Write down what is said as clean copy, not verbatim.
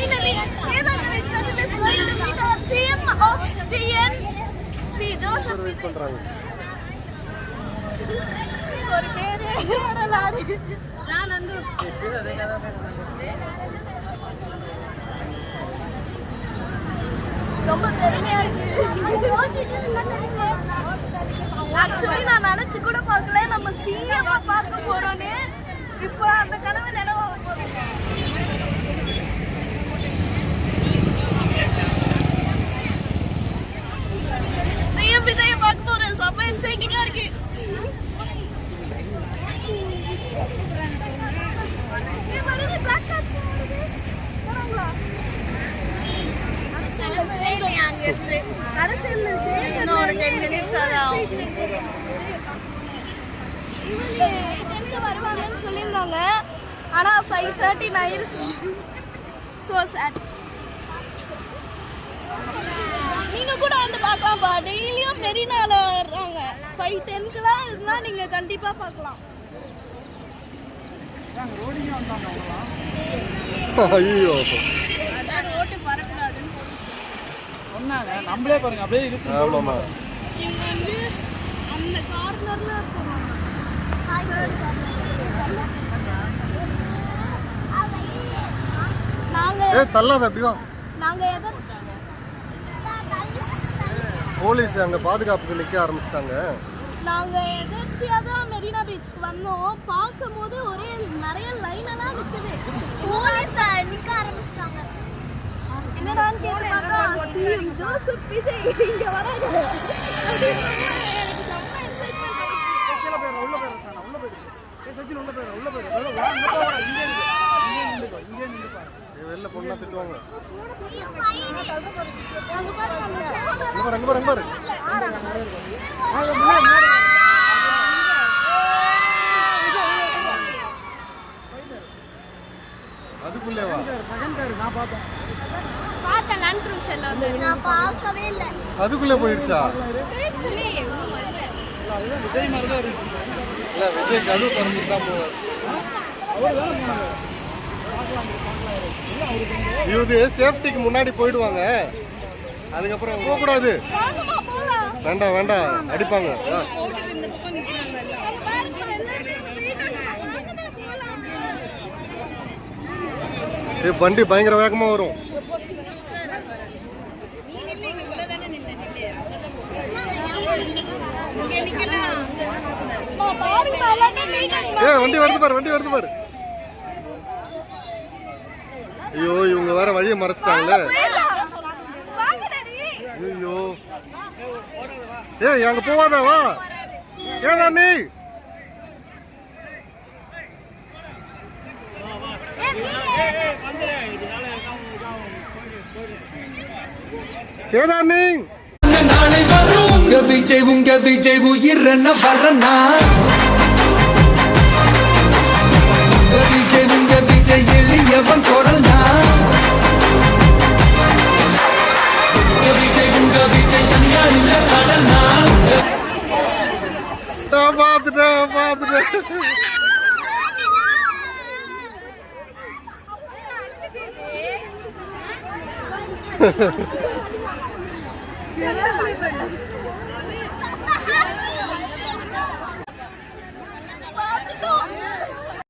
finally, Devagari special is going to meet our CM of TN, Joseph Vijay. ஒரு பேரே வரலாறு. நான் வந்து ரொம்ப பெருமையா இருக்கு. ஆக்சுவலி நான் நினைச்சு கூட பார்க்கல நம்ம சிஎம் பார்க்க போறோம்னு. இப்போ அந்த கனவு நினைவாக போகுது. சிஎம் விஜய பார்க்க போறேன். செம்ம எக்ஸைட்டிங்கா இருக்கு. வருவாங்கன்னு சொல்லியிருந்தாங்க. ஆனா 5:30 ஆயிடுச்சு. So sad. நீங்க கூட வந்து பார்க்கலாம்ப்பா. டெய்லியும் மெரினால வர்றாங்க. 5:10க்குலாம் இருந்தா நீங்க கண்டிப்பா பார்க்கலாம். ஐயோ ரோட்டு வரக்கூடாதுன்னு சொன்னாங்க. நம்மளே பாருங்க அப்படியே இருக்கு. ஆமாமா. இங்க வந்து அந்த கார்னர்ல இருக்கோம். நாங்க தள்ளாத அப்படி வா. நாங்க எதை போலீஸ் அங்க பாதுகாப்புக்கு நிக்க ஆரம்பிச்சிட்டாங்க. நாங்க எதர்ச்சியாக தான் மெரினா பீச்சுக்கு வந்தோம். பார்க்கும் போது ஒரே நிறைய லைன் எல்லாம் நிக்குது. போலீஸ் நிக்க ஆரம்பிச்சிட்டாங்க. என்னடான்னு கேட்டு பார்த்தா சிஎம் ஜோசப் விஜய் இங்க வராங்க. வெளில பொண்ணா திட்டுவாங்க. அங்க பாருங்க அங்க பாரு. அதுக்குள்ளே வா. நான் பார்த்தேன். லேண்ட் க்ரூஸ் எல்லாம் நான் பார்க்கவே இல்ல. அதுக்குள்ளே போயிடுச்சா? விஜய் மாதிரி தான் இருக்கு. இல்ல விஜய் கது பறந்துட்டு தான் போவார். இது சேஃப்டிக்கு முன்னாடி போயிடுவாங்க. அதுக்கப்புறம் போகக்கூடாது. வேண்டாம் அடிப்பாங்க. வண்டி பயங்கர வேகமா வரும். வண்டி வருது பாரு. ஐயோ இவங்க வேற வழியை மறைச்சிட்டாங்களே. ஐயோ அங்க போவாதா வா. ஏதா நீ நாளை வரும் உங்க விஜய் உயிரன வரனா. உங்க விஜய் எளியவன் குரல்னா. உங்க விஜய் தனியார் இல்ல கடல்னா. பாத்துட்டேன்.